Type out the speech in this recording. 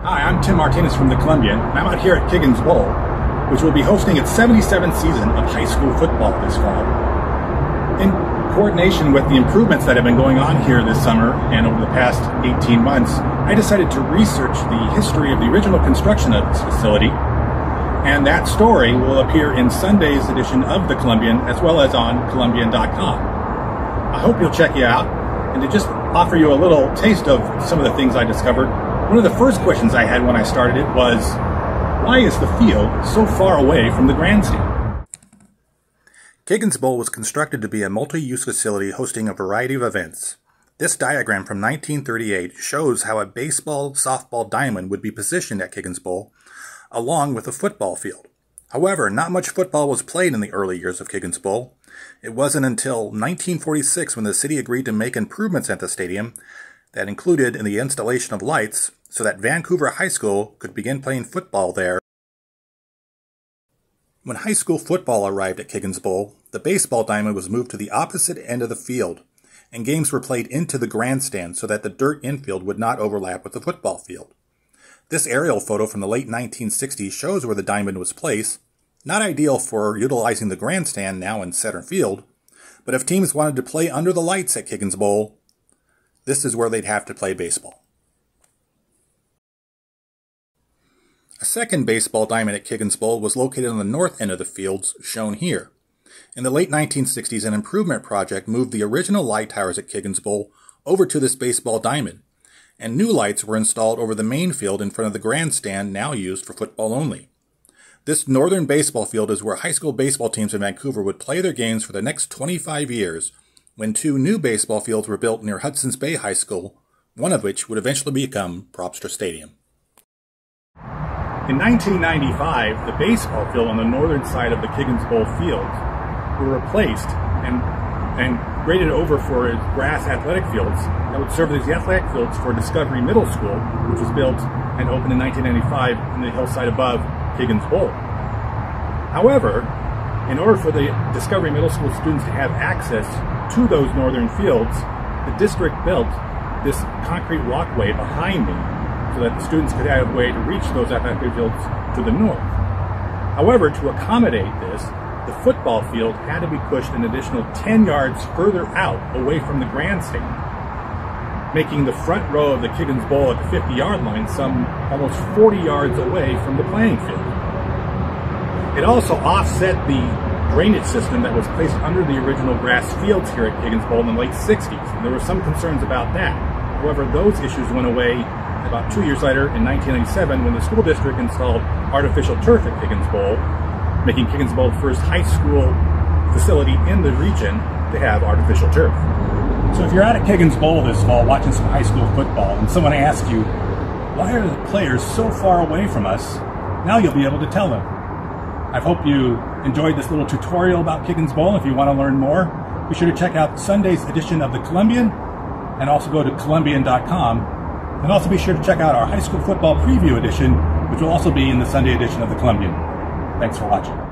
Hi, I'm Tim Martinez from the Columbian, and I'm out here at Kiggins Bowl, which will be hosting its 77th season of high school football this fall. In coordination with the improvements that have been going on here this summer and over the past 18 months, I decided to research the history of the original construction of this facility, and that story will appear in Sunday's edition of the Columbian as well as on Columbian.com. I hope you'll check it out, and to just offer you a little taste of some of the things I discovered, one of the first questions I had when I started it was, why is the field so far away from the grandstand? Kiggins Bowl was constructed to be a multi-use facility hosting a variety of events. This diagram from 1938 shows how a baseball-softball diamond would be positioned at Kiggins Bowl, along with a football field. However, not much football was played in the early years of Kiggins Bowl. It wasn't until 1946 when the city agreed to make improvements at the stadium that included in the installation of lights so that Vancouver High School could begin playing football there. When high school football arrived at Kiggins Bowl, the baseball diamond was moved to the opposite end of the field, and games were played into the grandstand so that the dirt infield would not overlap with the football field. This aerial photo from the late 1960s shows where the diamond was placed, not ideal for utilizing the grandstand now in center field, but if teams wanted to play under the lights at Kiggins Bowl, this is where they'd have to play baseball. A second baseball diamond at Kiggins Bowl was located on the north end of the fields, shown here. In the late 1960s, an improvement project moved the original light towers at Kiggins Bowl over to this baseball diamond, and new lights were installed over the main field in front of the grandstand, now used for football only. This northern baseball field is where high school baseball teams in Vancouver would play their games for the next 25 years, when two new baseball fields were built near Hudson's Bay High School, one of which would eventually become Propster Stadium. In 1995, the baseball field on the northern side of the Kiggins Bowl fields were replaced and graded over for grass athletic fields that would serve as the athletic fields for Discovery Middle School, which was built and opened in 1995 in the hillside above Kiggins Bowl. However, in order for the Discovery Middle School students to have access to those northern fields, the district built this concrete walkway behind me so that the students could have a way to reach those athletic fields to the north. However, to accommodate this, the football field had to be pushed an additional 10 yards further out away from the grandstand, making the front row of the Kiggins Bowl at the 50-yard line some almost 40 yards away from the playing field. It also offset the drainage system that was placed under the original grass fields here at Kiggins Bowl in the late 60s, and there were some concerns about that. However, those issues went away about 2 years later in 1997 when the school district installed artificial turf at Kiggins Bowl, making Kiggins Bowl the first high school facility in the region to have artificial turf. So if you're out at Kiggins Bowl this fall watching some high school football and someone asks you, why are the players so far away from us? Now you'll be able to tell them. I hope you enjoyed this little tutorial about Kiggins Bowl. If you want to learn more, be sure to check out Sunday's edition of the Columbian and also go to Columbian.com. And also be sure to check out our high school football preview edition, which will also be in the Sunday edition of the Columbian. Thanks for watching.